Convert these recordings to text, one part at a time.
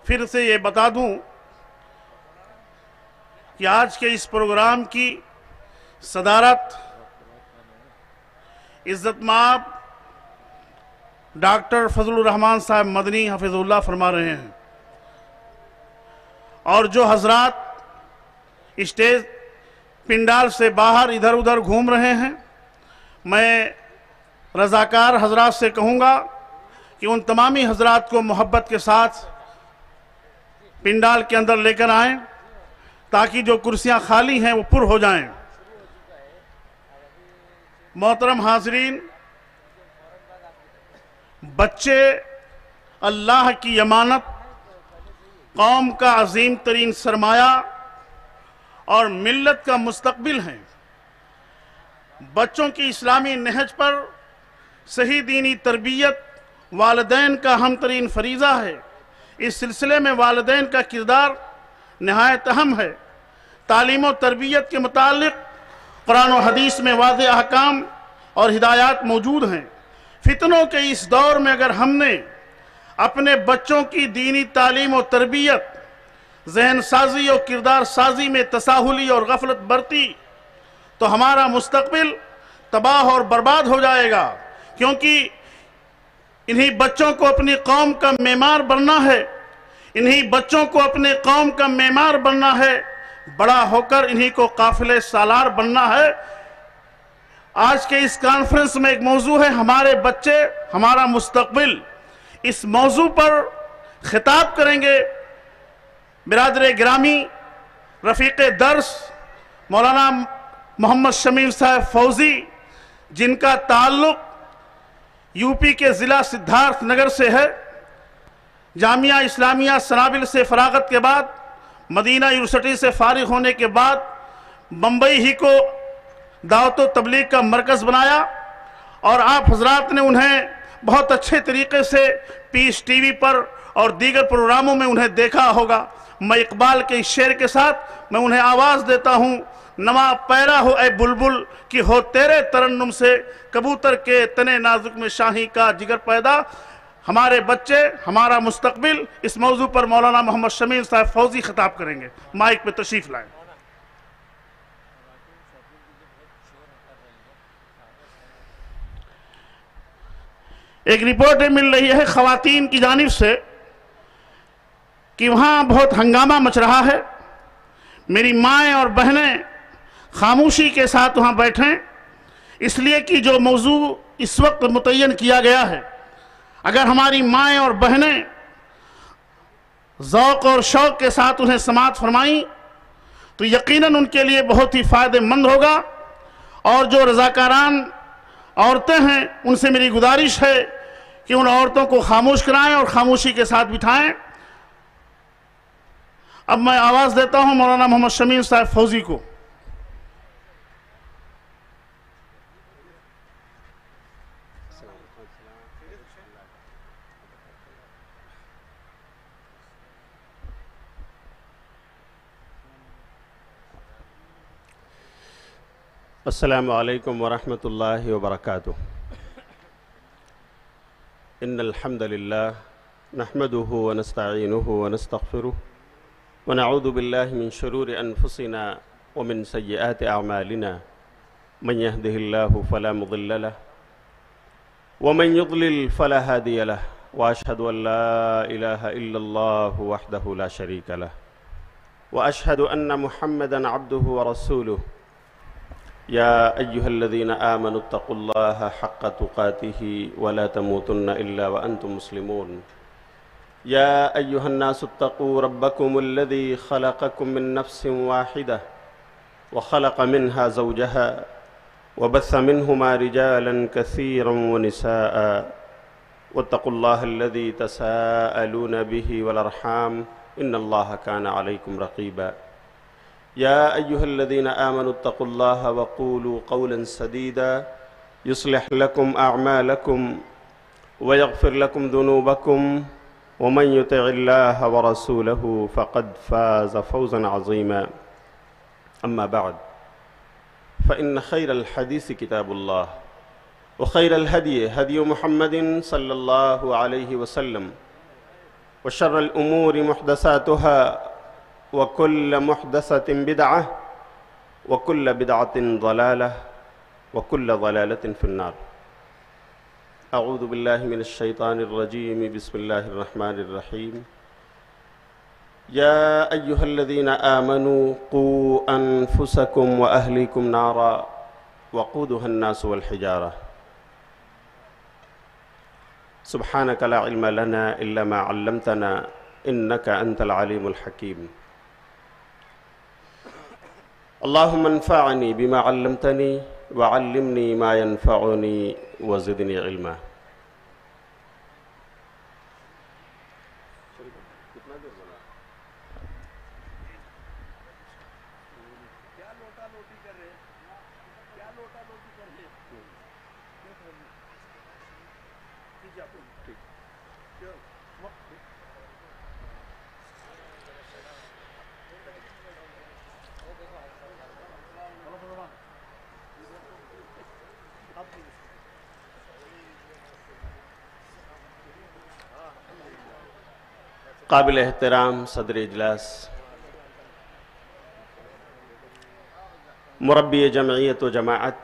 پھر سے یہ بتا دوں کہ آج کے اس پروگرام کی صدارت عزت مآب ڈاکٹر فضل الرحمان صاحب مدنی حفظ اللہ فرما رہے ہیں، اور جو حضرات اسٹیج پنڈال سے باہر ادھر ادھر گھوم رہے ہیں، میں رضاکار حضرات سے کہوں گا کہ ان تمامی حضرات کو محبت کے ساتھ پنڈال کے اندر لے کر آئیں تاکہ جو کرسیاں خالی ہیں وہ پر ہو جائیں۔ محترم حاضرین، بچے اللہ کی امانت، قوم کا عظیم ترین سرمایہ اور ملت کا مستقبل ہیں۔ بچوں کی اسلامی نہج پر صحیح دینی تربیت والدین کا اہم ترین فریضہ ہے۔ اس سلسلے میں والدین کا کردار نہایت اہم ہے۔ تعلیم و تربیت کے متعلق قرآن و حدیث میں واضح احکام اور ہدایات موجود ہیں۔ فتنوں کے اس دور میں اگر ہم نے اپنے بچوں کی دینی تعلیم و تربیت، ذہن سازی اور کردار سازی میں تساہلی اور غفلت برتی تو ہمارا مستقبل تباہ اور برباد ہو جائے گا، کیونکہ انہی بچوں کو اپنی قوم کا معمار بننا ہے، انہی بچوں کو اپنے قوم کا معمار بننا ہے، بڑا ہو کر انہی کو قافلے سالار بننا ہے۔ آج کے اس کانفرنس میں ایک موضوع ہے ہمارے بچے ہمارا مستقبل۔ اس موضوع پر خطاب کریں گے برادر گرامی، رفیق درس مولانا محمد شمیم صاحب فوزی، جن کا تعلق یو پی کے ضلع سدھارتھ نگر سے ہے۔ جامعہ اسلامیہ سنابل سے فراغت کے بعد، مدینہ یونیورسٹی سے فارغ ہونے کے بعد بمبئی ہی کو دعوت و تبلیغ کا مرکز بنایا، اور آپ حضرات نے انہیں بہت اچھے طریقے سے پیس ٹی وی پر اور دیگر پروگراموں میں انہیں دیکھا ہوگا۔ میں اقبال کے اس شعر کے ساتھ میں انہیں آواز دیتا ہوں: نوا پیرا ہو اے بلبل کہ ہو تیرے ترنم سے، کبوتر کے تنے نازک میں شاہی کا جگر پیدا۔ ہمارے بچے ہمارا مستقبل، اس موضوع پر مولانا محمد شمیم صاحب فوزی خطاب کریں گے۔ مائک پہ تشریف لائیں۔ ایک رپورٹ مل رہی ہے خواتین کی جانب سے کہ وہاں بہت ہنگامہ مچ رہا ہے۔ میری مائیں اور بہنیں خاموشی کے ساتھ وہاں بیٹھیں، اس لیے کہ جو موضوع اس وقت متعین کیا گیا ہے، اگر ہماری مائیں اور بہنیں ذوق اور شوق کے ساتھ انہیں سماعت فرمائیں تو یقیناً ان کے لیے بہت ہی فائدہ مند ہوگا۔ اور جو رضاکاران عورتیں ہیں، ان سے میری گزارش ہے کہ ان عورتوں کو خاموش کرائیں اور خاموشی کے ساتھ بٹھائیں۔ اب میں آواز دیتا ہوں مولانا محمد شمیم صاحب فوزی کو۔ السلام علیکم ورحمۃ اللہ وبرکاتہ۔ ان الحمد للہ نحمده ونستعینه ونستغفره ونعوذ باللہ من شرور انفسنا ومن سیئات اعمالنا، من يهده الله فلا مضل له ومن يضلل فلا هادي له، واشهد ان لا اله الا الله وحده لا شريك له، واشهد ان محمدا عبده ورسوله۔ يا أيها الذين آمنوا اتقوا الله حق تقاته ولا تموتن إلا وأنتم مسلمون۔ يا أيها الناس اتقوا ربكم الذي خلقكم من نفس واحدة وخلق منها زوجها وبث منهما رجالا كثيرا ونساء، واتقوا الله الذي تساءلون به والأرحام إن الله كان عليكم رقيبا۔ يا أيها الذين آمنوا اتقوا الله وقولوا قولا سديدا يصلح لكم أعمالكم ويغفر لكم ذنوبكم، ومن يطع الله ورسوله فقد فاز فوزا عظيما۔ أما بعد، فإن خير الحديث كتاب الله، وخير الهدي هدي محمد صلى الله عليه وسلم، وشر الأمور محدثاتها وكل محدثة بدعة وكل بدعة ضلالة وكل ضلالة في النار. أعوذ بالله من الشيطان الرجيم. بسم الله الرحمن الرحيم. يا أيها الذين آمنوا قوا أنفسكم وأهليكم نارا وقودها الناس والحجارة. سبحانك لا علم لنا إلا ما علمتنا إنك أنت العليم الحكيم. اللهم انفعني بما علمتني وعلمني ما ينفعني وزدني علما. قابل احترام صدر اجلاس، مربی جمعیت و جماعت،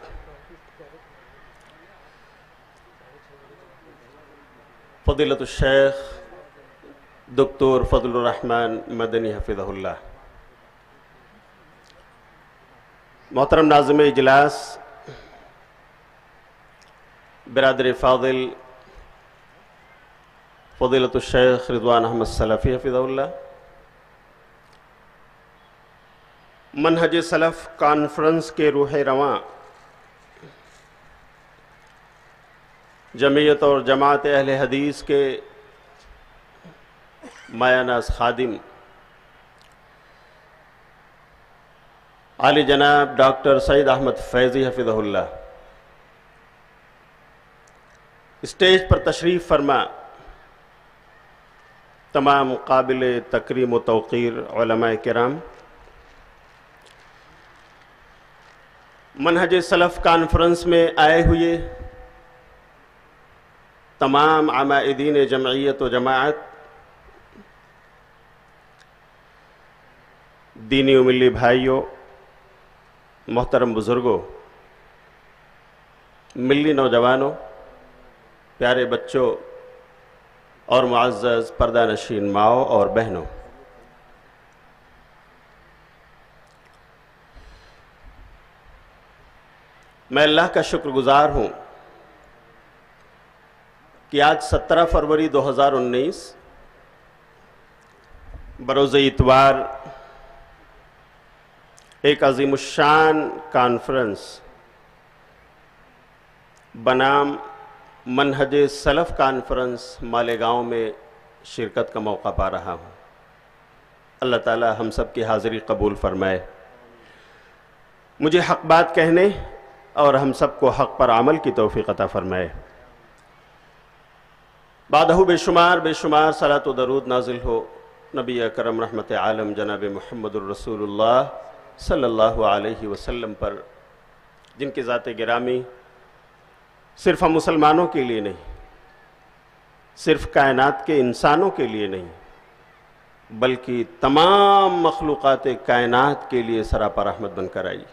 فضیلت الشیخ دکتور فضل الرحمن مدنی حفظہ اللہ، محترم ناظم اجلاس، برادر فاضل فضیلت الشیخ رضوان احمد سلفی حفظہ اللہ، منہج سلف کانفرنس کے روح رواں جمعیت اور جماعت اہل حدیث کے مایہ ناز خادم عالی جناب ڈاکٹر سعید احمد فیضی حفظہ اللہ، اسٹیج پر تشریف فرما تمام قابل تکریم و توقیر علماء کرام، منہج سلف کانفرنس میں آئے ہوئے تمام عمائدین جمعیت و جماعت، دینی و ملی بھائیوں، محترم بزرگوں، ملی نوجوانوں، پیارے بچوں اور معزز پردہ نشین ماؤں اور بہنوں، میں اللہ کا شکر گزار ہوں کہ آج 17 فروری 2019 بروز اتوار ایک عظیم الشان کانفرنس بنام منہج سلف کانفرنس مالیگاؤں میں شرکت کا موقع پا رہا ہوں۔ اللہ تعالی ہم سب کی حاضری قبول فرمائے، مجھے حق بات کہنے اور ہم سب کو حق پر عمل کی توفیق عطا فرمائے۔ بعدہ بے شمار صلاۃ و درود نازل ہو نبی اکرم رحمت عالم جناب محمد الرسول اللہ صلی اللہ علیہ وسلم پر، جن کی ذات گرامی صرف ہم مسلمانوں کے لیے نہیں، صرف کائنات کے انسانوں کے لیے نہیں، بلکہ تمام مخلوقات کائنات کے لیے سراپا رحمت بن کر آئی۔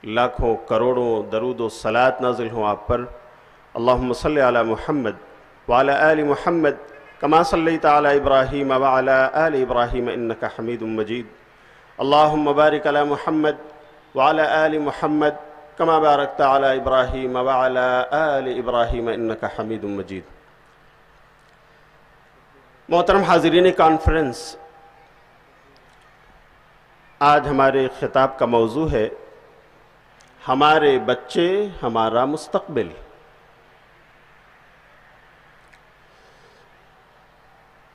لاکھوں کروڑوں درود و صلوات نازل ہوں آپ پر۔ اللہم صلی علی محمد وعلی آل محمد کما صلیت علی ابراہیم وعلی آل ابراہیم انکا حمید مجید۔ اللہم بارک علی محمد وعلی آل محمد کما بارکت علی ابراہیم وعلی آل ابراہیم انکا حمید مجید۔ محترم حاضرین کانفرنس، آج ہمارے خطاب کا موضوع ہے ہمارے بچے ہمارا مستقبل۔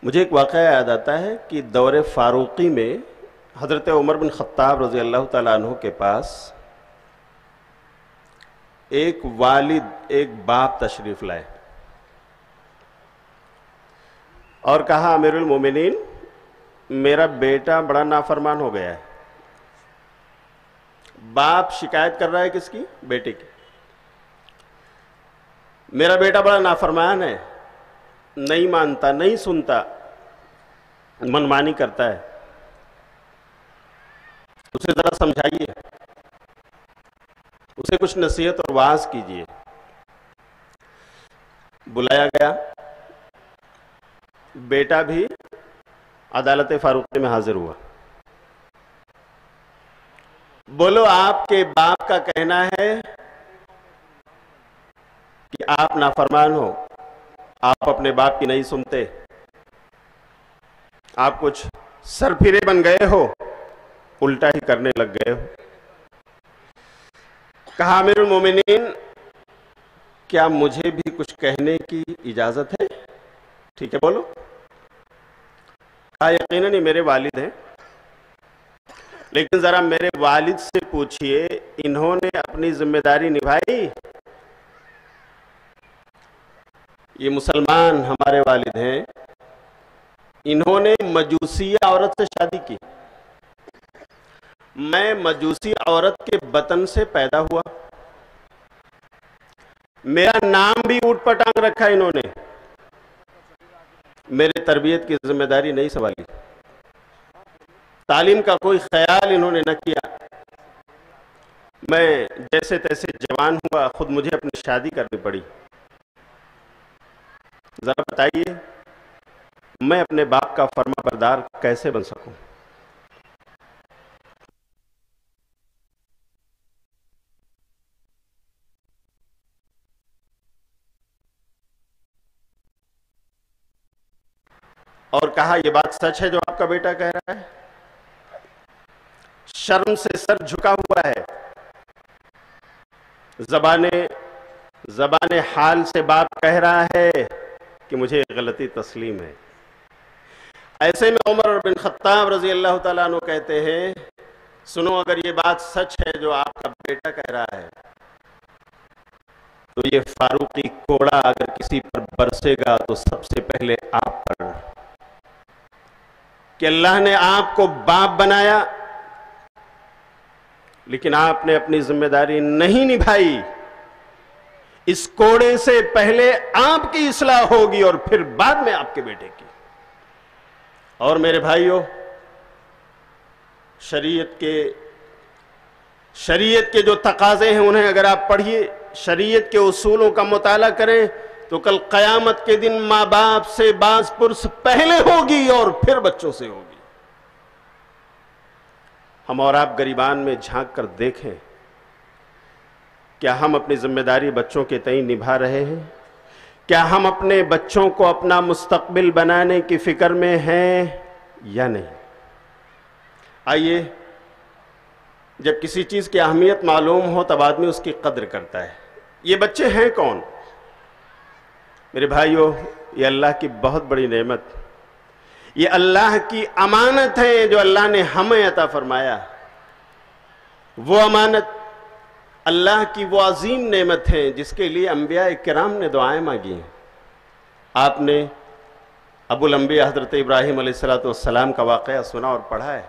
مجھے ایک واقعہ یاد آتا ہے کہ دور فاروقی میں حضرت عمر بن خطاب رضی اللہ تعالیٰ عنہ کے پاس ایک والد، ایک باپ تشریف لائے اور کہا امیر المومنین میرا بیٹا بڑا نافرمان ہو گیا ہے۔ باپ شکایت کر رہا ہے کس کی؟ بیٹے کی۔ میرا بیٹا بڑا نافرمان ہے، نہیں مانتا، نہیں سنتا، منمانی کرتا ہے، اسے ذرا سمجھائیے، اسے کچھ نصیحت اور واعظ کیجیے۔ بلایا گیا، بیٹا بھی عدالت فاروقی میں حاضر ہوا۔ بولو، آپ کے باپ کا کہنا ہے کہ آپ نافرمان ہو، آپ اپنے باپ کی نہیں سنتے، آپ کچھ سرپھرے بن گئے ہو، الٹا ہی کرنے لگ گئے ہو۔ کہا امیر المومنین، کیا مجھے بھی کچھ کہنے کی اجازت ہے؟ ٹھیک ہے، بولو۔ کہا یقیناً یہ میرے والد ہیں، لیکن ذرا میرے والد سے پوچھئے انہوں نے اپنی ذمہ داری نبھائی؟ یہ مسلمان ہمارے والد ہیں، انہوں نے مجوسی عورت سے شادی کی، میں مجوسی عورت کے بطن سے پیدا ہوا، میرا نام بھی اوٹ پٹانگ رکھا انہوں نے، میرے تربیت کی ذمہ داری نہیں سنبھالی، تعلیم کا کوئی خیال انہوں نے نہ کیا، میں جیسے تیسے جوان ہوا، خود مجھے اپنی شادی کرنی پڑی، ذرا بتائیے میں اپنے باپ کا فرما بردار کیسے بن سکوں؟ اور کہا یہ بات سچ ہے جو آپ کا بیٹا کہہ رہا ہے؟ شرم سے سر جھکا ہوا ہے، زبان حال سے باپ کہہ رہا ہے کہ مجھے غلطی تسلیم ہے۔ ایسے میں عمر بن خطاب رضی اللہ تعالیٰ عنہ کہتے ہیں، سنو، اگر یہ بات سچ ہے جو آپ کا بیٹا کہہ رہا ہے تو یہ فاروقی کوڑا اگر کسی پر برسے گا تو سب سے پہلے آپ پر، کہ اللہ نے آپ کو باپ بنایا لیکن آپ نے اپنی ذمہ داری نہیں نبھائی، اس کوڑے سے پہلے آپ کی اصلاح ہوگی اور پھر بعد میں آپ کے بیٹے کی۔ اور میرے بھائیوں، شریعت کے جو تقاضے ہیں انہیں اگر آپ پڑھیے، شریعت کے اصولوں کا مطالعہ کریں تو کل قیامت کے دن ماں باپ سے باز پرس پہلے ہوگی اور پھر بچوں سے ہوگی۔ ہم اور آپ گریبان میں جھانک کر دیکھیں، کیا ہم اپنی ذمہ داری بچوں کے تئیں نبھا رہے ہیں؟ کیا ہم اپنے بچوں کو اپنا مستقبل بنانے کی فکر میں ہیں یا نہیں؟ آئیے، جب کسی چیز کی اہمیت معلوم ہو تب آدمی اس کی قدر کرتا ہے۔ یہ بچے ہیں کون؟ میرے بھائیوں، یہ اللہ کی بہت بڑی نعمت، یہ اللہ کی امانت ہے جو اللہ نے ہمیں عطا فرمایا۔ وہ امانت اللہ کی وہ عظیم نعمت ہے جس کے لیے انبیاء کرام نے دعائیں مانگی ہیں۔ آپ نے ابو الانبیاء حضرت ابراہیم علیہ السلام کا واقعہ سنا اور پڑھا ہے۔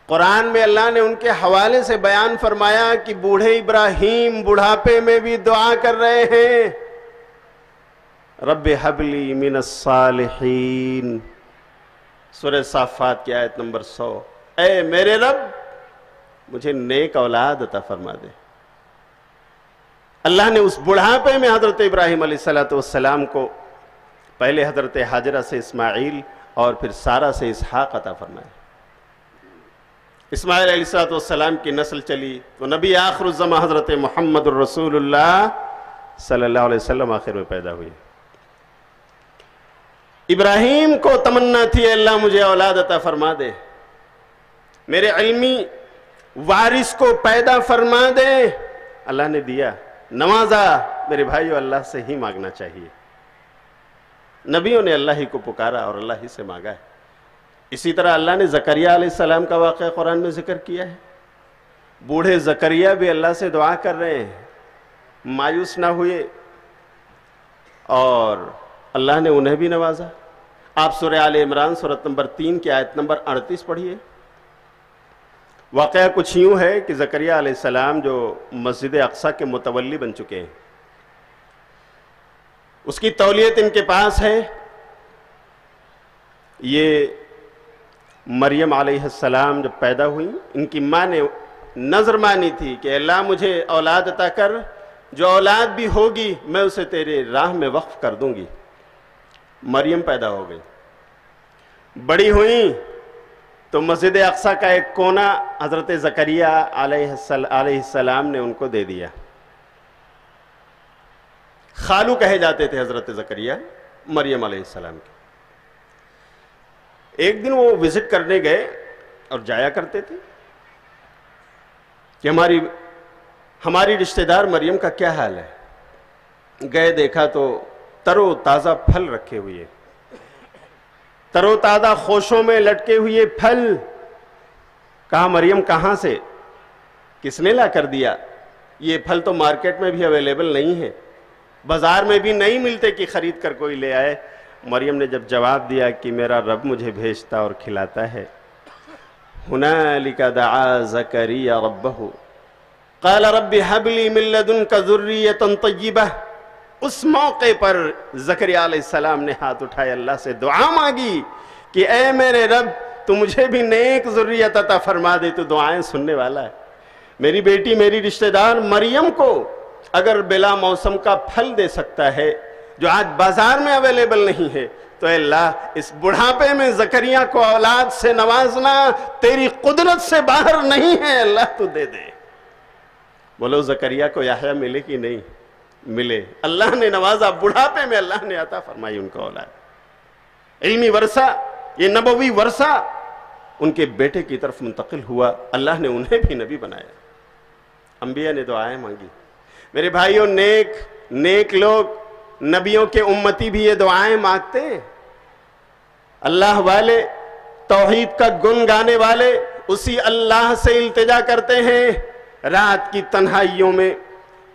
قرآن میں اللہ نے ان کے حوالے سے بیان فرمایا کہ بوڑھے ابراہیم بڑھاپے میں بھی دعا کر رہے ہیں، رب ہب لی من الصالحین، سورہ صافات کی آیت نمبر 100، اے میرے رب مجھے نیک اولاد عطا فرما دے۔ اللہ نے اس بڑھاپے میں حضرت ابراہیم علیہ السلام کو پہلے حضرت حاجرہ سے اسماعیل اور پھر سارہ سے اسحاق عطا فرمایا۔ اسماعیل علیہ السلام کی نسل چلی تو نبی آخر الزمان حضرت محمد الرسول اللہ صلی اللہ علیہ وسلم آخر میں پیدا ہوئی۔ ابراہیم کو تمنا تھی اللہ مجھے اولاد عطا فرما دے، میرے علمی وارث کو پیدا فرما دے، اللہ نے دیا، نوازا۔ میرے بھائیو، اللہ سے ہی مانگنا چاہیے۔ نبیوں نے اللہ ہی کو پکارا اور اللہ ہی سے مانگا ہے۔ اسی طرح اللہ نے زکریا علیہ السلام کا واقعہ قرآن میں ذکر کیا ہے۔ بوڑھے زکریا بھی اللہ سے دعا کر رہے ہیں، مایوس نہ ہوئے اور اللہ نے انہیں بھی نوازا۔ آپ سورہ آل عمران سورۃ نمبر 3 کی آیت نمبر 38 پڑھیے۔ واقعہ کچھ یوں ہے کہ زکریا علیہ السلام جو مسجد اقصی کے متولی بن چکے ہیں، اس کی تولیت ان کے پاس ہے. یہ مریم علیہ السلام جب پیدا ہوئی، ان کی ماں نے نظر مانی تھی کہ اللہ مجھے اولاد عطا کر، جو اولاد بھی ہوگی میں اسے تیرے راہ میں وقف کر دوں گی. مریم پیدا ہو گئی، بڑی ہوئیں تو مسجد اقصی کا ایک کونا حضرت زکریا علیہ السلام نے ان کو دے دیا. خالو کہے جاتے تھے حضرت زکریا مریم علیہ السلام کے. ایک دن وہ وزٹ کرنے گئے اور جایا کرتے تھے کہ ہماری رشتہ دار مریم کا کیا حال ہے. گئے، دیکھا تو تر و تازہ پھل رکھے ہوئے، تر و تازہ خوشوں میں لٹکے ہوئے پھل. کہا مریم کہاں سے، کس نے لا کر دیا؟ یہ پھل تو مارکیٹ میں بھی اویلیبل نہیں ہے، بازار میں بھی نہیں ملتے کہ خرید کر کوئی لے آئے. مریم نے جب جواب دیا کہ میرا رب مجھے بھیجتا اور کھلاتا ہے. ہنالک دعا زکریا ربہ قال رب هب لي من لدنك ذریة طیبہ. اس موقع پر زکریا علیہ السلام نے ہاتھ اٹھائے، اللہ سے دعا مانگی کہ اے میرے رب تو مجھے بھی نیک ذریت عطا فرما دے، تو دعائیں سننے والا ہے. میری بیٹی، میری رشتہ دار مریم کو اگر بلا موسم کا پھل دے سکتا ہے جو آج بازار میں اویلیبل نہیں ہے، تو اے اللہ اس بڑھاپے میں زکریا کو اولاد سے نوازنا تیری قدرت سے باہر نہیں ہے، اللہ تو دے دے. بولو زکریا کو یحییٰ ملے کہ نہیں ملے؟ اللہ نے نوازا، بڑھاپے میں اللہ نے عطا فرمائی ان کو اولاد. علمی ورثہ، یہ نبوی ورثہ ان کے بیٹے کی طرف منتقل ہوا. اللہ نے انہیں بھی نبی بنایا. انبیاء نے دعائیں مانگی. میرے بھائیوں، نیک لوگ، نبیوں کے امتی بھی یہ دعائیں مانگتے ہیں. اللہ والے، توحید کا گن گانے والے اسی اللہ سے التجا کرتے ہیں. رات کی تنہائیوں میں،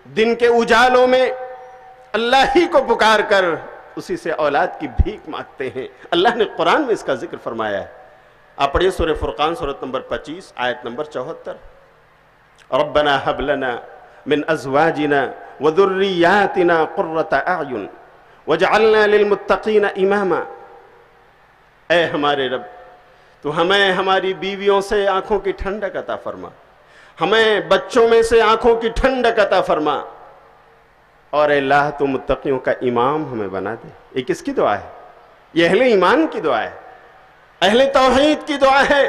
دن کے اجالوں میں اللہ ہی کو پکار کر اسی سے اولاد کی بھیک مانگتے ہیں. اللہ نے قرآن میں اس کا ذکر فرمایا ہے. آپ پڑھیے سورہ فرقان، سورۃ نمبر 25 آیت نمبر 74. ربنا هب لنا من ازواجنا وذریاتنا قرۃ اعین وجعلنا للمتقین اماما. اے ہمارے رب، تو ہمیں ہماری بیویوں سے آنکھوں کی ٹھنڈک عطا فرما، ہمیں بچوں میں سے آنکھوں کی ٹھنڈک عطا فرما، اور اے اللہ تو متقیوں کا امام ہمیں بنا دے. یہ کس کی دعا ہے؟ یہ اہل ایمان کی دعا ہے، اہل توحید کی دعا ہے.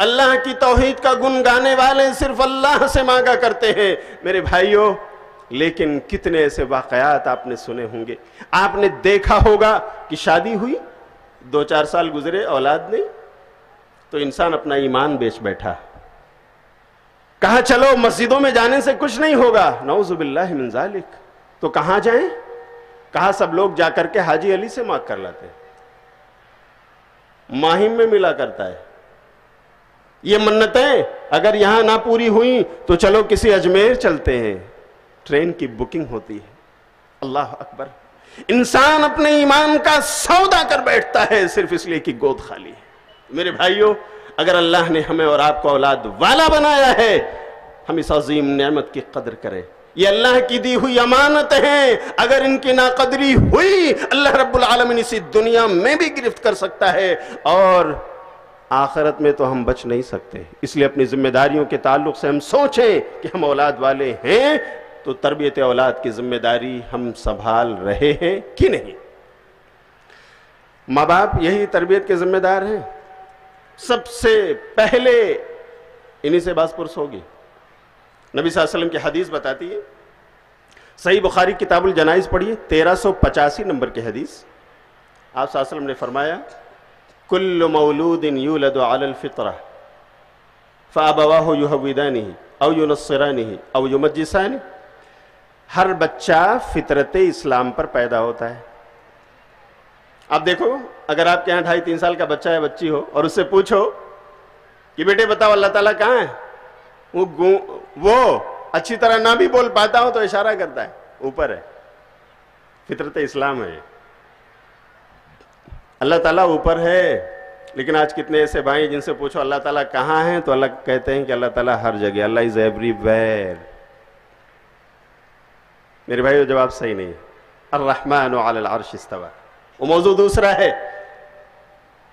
اللہ کی توحید کا گن گانے والے صرف اللہ سے مانگا کرتے ہیں. میرے بھائیوں، لیکن کتنے ایسے واقعات آپ نے سنے ہوں گے، آپ نے دیکھا ہوگا کہ شادی ہوئی، 2-4 سال گزرے، اولاد نہیں، تو انسان اپنا ایمان بیچ بیٹھا. کہا چلو مسجدوں میں جانے سے کچھ نہیں ہوگا، نعوذ باللہ من ذالک. تو کہاں جائیں؟ کہا سب لوگ جا کر کے حاجی علی سے مانگ کر لاتے. ماہم میں ملا کرتا ہے. یہ منتیں اگر یہاں نہ پوری ہوئیں تو چلو کسی اجمیر چلتے ہیں، ٹرین کی بکنگ ہوتی ہے. اللہ اکبر. انسان اپنے ایمان کا سودا کر بیٹھتا ہے صرف اس لیے کہ گود خالی ہے. میرے بھائیوں، اگر اللہ نے ہمیں اور آپ کو اولاد والا بنایا ہے، ہم اس عظیم نعمت کی قدر کریں. یہ اللہ کی دی ہوئی امانت ہیں، اگر ان کی ناقدری ہوئی اللہ رب العالمین اسی دنیا میں بھی گرفت کر سکتا ہے، اور آخرت میں تو ہم بچ نہیں سکتے. اس لیے اپنی ذمہ داریوں کے تعلق سے ہم سوچیں کہ ہم اولاد والے ہیں تو تربیت اولاد کی ذمہ داری ہم سنبھال رہے ہیں کہ نہیں. ماں باپ یہی تربیت کے ذمہ دار ہیں. سب سے پہلے انہی سے باز پرس ہوگی. نبی صلی اللہ علیہ وسلم کی حدیث بتاتی ہے، صحیح بخاری کتاب الجنائز پڑھیے 1385 نمبر کی حدیث. آپ صلی اللہ علیہ وسلم نے فرمایا، کل مولود یولد علی الفطرہ فابواہ یہودانہ او ینصرانہ او یمجسانہ. ہر بچہ فطرت اسلام پر پیدا ہوتا ہے. آپ دیکھو، اگر آپ کے یہاں 2.5-3 سال کا بچہ ہے، بچی ہو، اور اس سے پوچھو کہ بیٹے بتاؤ اللہ تعالیٰ کہاں ہے، وہ اچھی طرح نہ بھی بول پاتا ہو تو اشارہ کرتا ہے اوپر ہے. فطرت اسلام ہے. اللہ تعالیٰ اوپر ہے. لیکن آج کتنے ایسے بھائی جن سے پوچھو اللہ تعالیٰ کہاں ہیں تو اللہ کہتے ہیں کہ اللہ تعالیٰ ہر جگہ، اللہ از ایوری ویئر. میرے بھائیو، جواب صحیح نہیں. الرحمن علی العرش استوى، وہ موضوع دوسرا ہے۔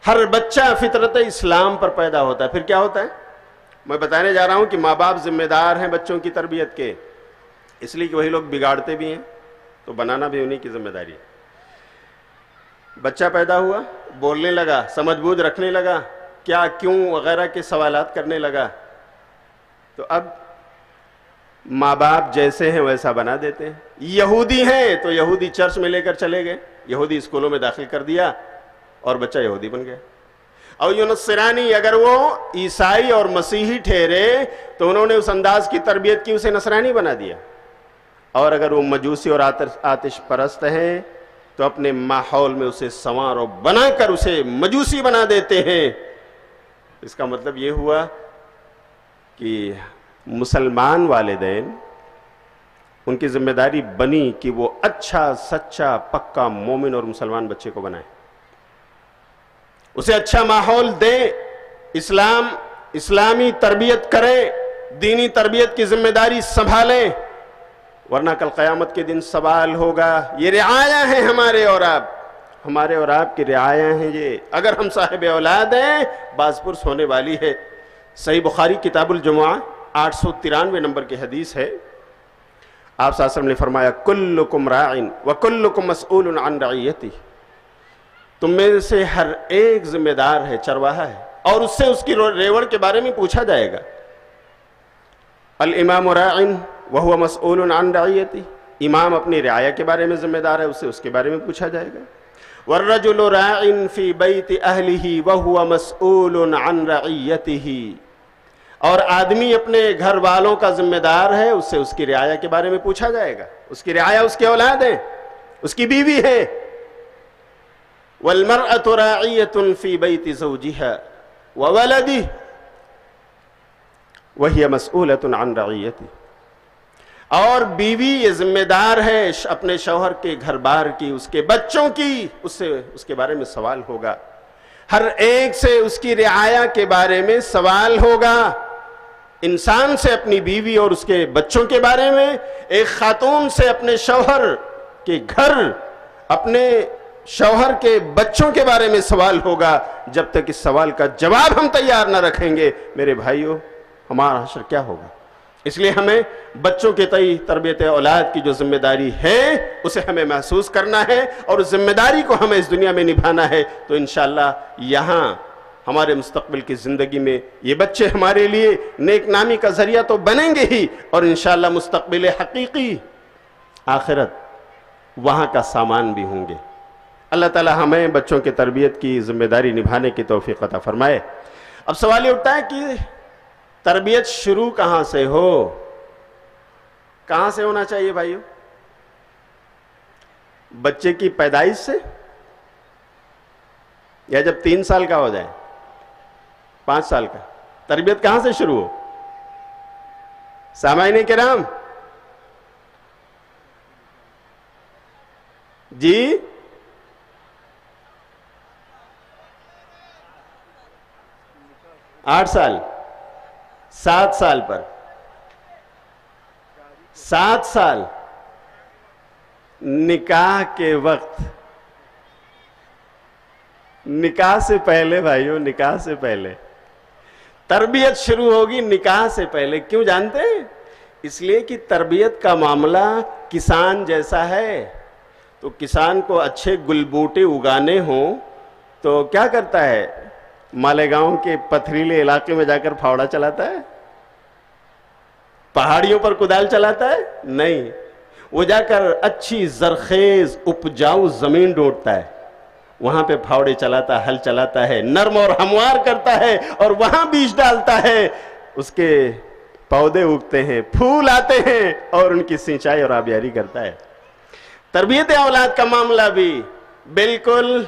ہر بچہ فطرت اسلام پر پیدا ہوتا ہے، پھر کیا ہوتا ہے؟ میں بتانے جا رہا ہوں کہ ماں باپ ذمہ دار ہیں بچوں کی تربیت کے، اس لیے کہ وہی لوگ بگاڑتے بھی ہیں، تو بنانا بھی انہی کی ذمہ داری ہے۔ بچہ پیدا ہوا، بولنے لگا، سمجھ بوجھ رکھنے لگا، کیا کیوں وغیرہ کے سوالات کرنے لگا، تو اب ماں باپ جیسے ہیں ویسا بنا دیتے ہیں۔ یہودی ہیں تو یہودی چرچ میں لے کر چلے گئے، یہودی اسکولوں میں داخل کر دیا اور بچہ یہودی بن گیا۔ اور یہ نصرانی، اگر وہ عیسائی اور مسیحی ٹھہرے تو انہوں نے اس انداز کی تربیت کی، اسے نصرانی بنا دیا۔ اور اگر وہ مجوسی اور آتش پرست ہیں تو اپنے ماحول میں اسے سنوار و بنا کر اسے مجوسی بنا دیتے ہیں۔ اس کا مطلب یہ ہوا کہ مسلمان والدین، ان کی ذمہ داری بنی کہ وہ اچھا سچا پکا مومن اور مسلمان بچے کو بنائیں، اسے اچھا ماحول دیں، اسلامی تربیت کریں، دینی تربیت کی ذمہ داری سنبھالیں، ورنہ کل قیامت کے دن سوال ہوگا۔ یہ رعایا ہیں ہمارے اور آپ کی رعایا ہیں یہ، اگر ہم صاحب اولاد ہیں باز پرس ہونے والی ہے۔ صحیح بخاری کتاب الجمعہ 893 نمبر کی حدیث ہے، آپ صلی اللہ علیہ وسلم نے فرمایا کلکم راع وکلکم مسئول عن رعیتہ، تم میں سے ہر ایک ذمہ دار ہے، چرواہا ہے، اور اس سے اس کی ریوڑ کے بارے میں پوچھا جائے گا۔ الامام راع وہو مسئول عن رعیتہ، امام اپنی رعایا کے بارے میں ذمہ دار ہے، اسے اس کے بارے میں پوچھا جائے گا۔ والرجل راع فی بیت اہلہ وہو مسئول عن رعیتہ، اور آدمی اپنے گھر والوں کا ذمہ دار ہے، اس سے اس کی رعایا کے بارے میں پوچھا جائے گا۔ اس کی رعایا اس کے اولاد ہیں، اس کی بیوی ہے۔ والمرأة راعیة فی بیت زوجها وولدہ وہی مسئولة عن رعیتہ، اور بیوی یہ ذمہ دار ہے اپنے شوہر کے گھر بار کی، اس کے بچوں کی، اس کے بارے میں سوال ہوگا۔ ہر ایک سے اس کی رعایا کے بارے میں سوال ہوگا۔ انسان سے اپنی بیوی اور اس کے بچوں کے بارے میں، ایک خاتون سے اپنے شوہر کے گھر، اپنے شوہر کے بچوں کے بارے میں سوال ہوگا۔ جب تک اس سوال کا جواب ہم تیار نہ رکھیں گے میرے بھائیوں، ہمارا حشر کیا ہوگا؟ اس لیے ہمیں بچوں کے تئیں تربیت اولاد کی جو ذمہ داری ہے اسے ہمیں محسوس کرنا ہے، اور اس ذمہ داری کو ہمیں اس دنیا میں نبھانا ہے، تو انشاءاللہ یہاں ہمارے مستقبل کی زندگی میں یہ بچے ہمارے لیے نیک نامی کا ذریعہ تو بنیں گے ہی، اور انشاءاللہ مستقبل حقیقی آخرت وہاں کا سامان بھی ہوں گے۔ اللہ تعالی ہمیں بچوں کی تربیت کی ذمہ داری نبھانے کی توفیق عطا فرمائے۔ اب سوال یہ اٹھتا ہے کہ تربیت شروع کہاں سے ہو؟ کہاں سے ہونا چاہیے بھائیو؟ بچے کی پیدائش سے، یا جب 3 سال کا ہو جائے، 5 سال کا؟ تربیت کہاں سے شروع ہو؟ سامعین کرام جی، 8 سال، 7 سال پر، 7 سال نکاح کے وقت، نکاح سے پہلے بھائیو، نکاح سے پہلے تربیت شروع ہوگی، نکاح سے پہلے۔ کیوں جانتے ہیں؟ اس لیے کہ تربیت کا معاملہ کسان جیسا ہے، تو کسان کو اچھے گل بوٹے اگانے ہوں تو کیا کرتا ہے؟ مالیگاؤں کے پتھریلے علاقے میں جا کر پھاوڑا چلاتا ہے؟ پہاڑیوں پر کدال چلاتا ہے؟ نہیں، وہ جا کر اچھی زرخیز اپجاؤ زمین ڈھونڈتا ہے، وہاں پہ پھاوڑے چلاتا ہے، ہل چلاتا ہے، نرم اور ہموار کرتا ہے، اور وہاں بیج ڈالتا ہے، اس کے پودے اگتے ہیں، پھول آتے ہیں، اور ان کی سینچائی اور آبیاری کرتا ہے۔ تربیت اولاد کا معاملہ بھی بالکل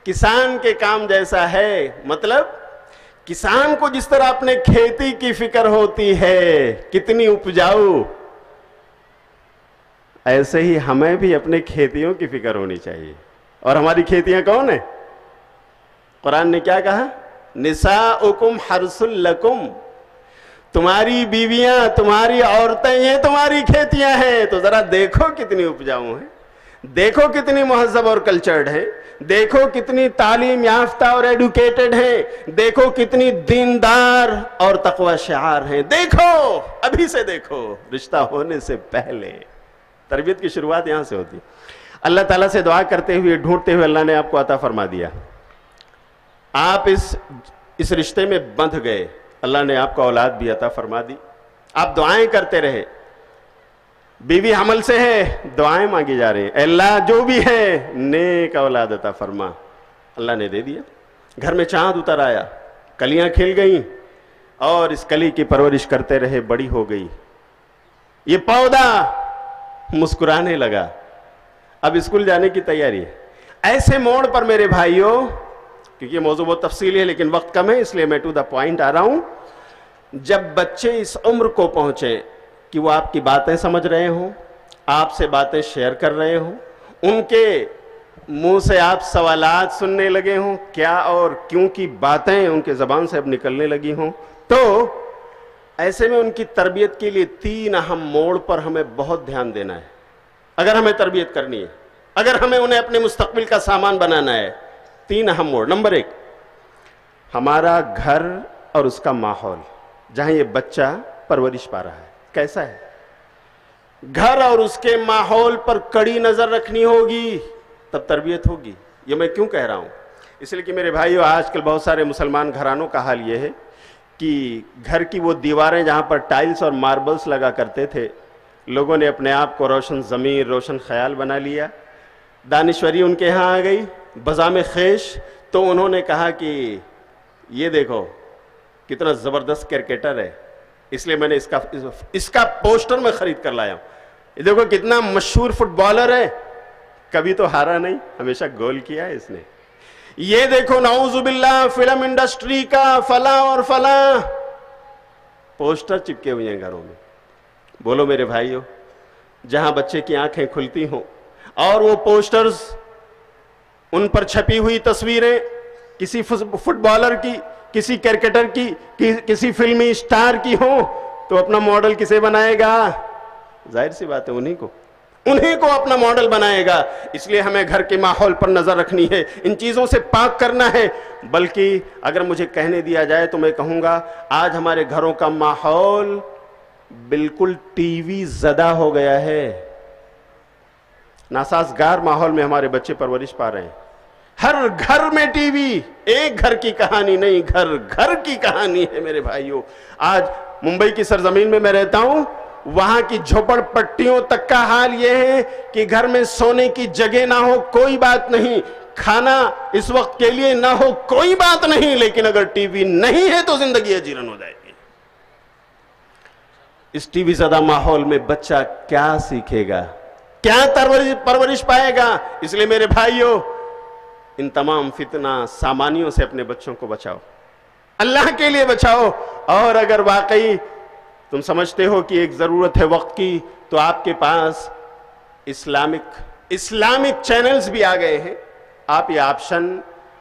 کسان کے کام جیسا ہے۔ مطلب کسان کو جس طرح اپنے کھیتی کی فکر ہوتی ہے، کتنی اپجاؤ، ایسے ہی ہمیں بھی اپنے کھیتیوں کی فکر ہونی چاہیے۔ اور ہماری کھیتیاں کون ہیں؟ قرآن نے کیا کہا؟ نساؤکم حرث لکم، تمہاری بیویاں، تمہاری عورتیں، یہ تمہاری کھیتیاں ہیں، تو ذرا دیکھو کتنی اپجاؤ ہیں، دیکھو کتنی مہذب اور کلچرڈ ہیں، دیکھو کتنی تعلیم یافتہ اور ایڈوکیٹڈ ہیں، دیکھو کتنی دیندار اور تقوی شعار ہیں. دیکھو ابھی سے، دیکھو رشتہ ہونے سے پہلے. تربیت کی شروعات یہاں سے ہوتی. اللہ تعالیٰ سے دعا کرتے ہوئے، ڈھونڈتے ہوئے اللہ نے آپ کو عطا فرما دیا. آپ اس رشتے میں بندھ گئے، اللہ نے آپ کو اولاد بھی عطا فرما دی. آپ دعائیں کرتے رہے، بیوی حمل سے ہے، دعائیں مانگی جا رہی ہیں، اے اللہ جو بھی ہے نیک اولاد عطا فرما. اللہ نے دے دیا. گھر میں چاند اتر آیا، کلیاں کھل گئیں، اور اس کلی کی پرورش کرتے رہے، بڑی ہو گئی. یہ پودا مسکرانے لگا، اب اسکول جانے کی تیاری ہے. ایسے موڑ پر میرے بھائیوں، کیونکہ یہ موضوع بہت تفصیلی ہے لیکن وقت کم ہے، اس لیے میں ٹو دا پوائنٹ آ رہا ہوں. جب بچے اس عمر کو پہنچے کہ وہ آپ کی باتیں سمجھ رہے ہوں، آپ سے باتیں شیئر کر رہے ہوں، ان کے منہ سے آپ سوالات سننے لگے ہوں، کیا اور کیوں کی باتیں ان کے زبان سے اب نکلنے لگی ہوں، تو ایسے میں ان کی تربیت کے لیے 3 اہم موڑ پر ہمیں بہت دھیان دینا ہے. اگر ہمیں تربیت کرنی ہے، اگر ہمیں انہیں اپنے مستقبل کا سامان بنانا ہے، 3 اہم موڑ. نمبر 1، ہمارا گھر اور اس کا ماحول جہاں یہ بچہ پرورش پا رہا ہے کیسا ہے. گھر اور اس کے ماحول پر کڑی نظر رکھنی ہوگی، تب تربیت ہوگی. یہ میں کیوں کہہ رہا ہوں؟ اس لیے کہ میرے بھائیو، آج کل بہت سارے مسلمان گھرانوں کا حال یہ ہے کہ گھر کی وہ دیواریں جہاں پر ٹائلز اور ماربلز لگا کرتے تھے، لوگوں نے اپنے آپ کو روشن ضمیر، روشن خیال بنا لیا. دانشوری ان کے ہاں آ گئی بزام خیش، تو انہوں نے کہا کہ یہ دیکھو کتنا زبردست کرکٹر ہے، اس لیے میں نے اس کا پوسٹر میں خرید کر لایا ہوں. یہ دیکھو کتنا مشہور فٹ بالر ہے، کبھی تو ہارا نہیں، ہمیشہ گول کیا ہے اس نے. یہ دیکھو نعوذ باللہ فلم انڈسٹری کا فلاں اور فلاں، پوسٹر چپکے ہوئے ہیں گھروں میں. بولو میرے بھائیو، جہاں بچے کی آنکھیں کھلتی ہوں اور وہ پوسٹرز، ان پر چھپی ہوئی تصویریں کسی فٹ بالر کی، کسی کرکٹر کی، کسی فلمی اسٹار کی ہوں، تو اپنا ماڈل کسے بنائے گا؟ ظاہر سی بات ہے انہیں کو اپنا ماڈل بنائے گا. اس لیے ہمیں گھر کے ماحول پر نظر رکھنی ہے، ان چیزوں سے پاک کرنا ہے. بلکہ اگر مجھے کہنے دیا جائے تو میں کہوں گا آج ہمارے گھروں کا ماحول بالکل ٹی وی زدہ ہو گیا ہے. ناسازگار ماحول میں ہمارے بچے پرورش پا رہے ہیں. ہر گھر میں ٹی وی، ایک گھر کی کہانی نہیں، گھر گھر کی کہانی ہے میرے بھائیوں. آج ممبئی کی سرزمین میں رہتا ہوں، وہاں کی جھوپڑ پٹیوں تک کا حال یہ ہے کہ گھر میں سونے کی جگہ نہ ہو کوئی بات نہیں، کھانا اس وقت کے لیے نہ ہو کوئی بات نہیں، لیکن اگر ٹی وی نہیں ہے تو زندگی اجیرن ہو جائے گی. اس ٹی وی زدہ ماحول میں بچہ کیا سیکھے گا، کیا پرورش پائے گا؟ اس لیے میرے بھائیوں، ان تمام فتنہ سامانیوں سے اپنے بچوں کو بچاؤ، اللہ کے لیے بچاؤ. اور اگر واقعی تم سمجھتے ہو کہ ایک ضرورت ہے وقت کی، تو آپ کے پاس اسلامک چینلز بھی آ گئے ہیں. آپ یہ آپشن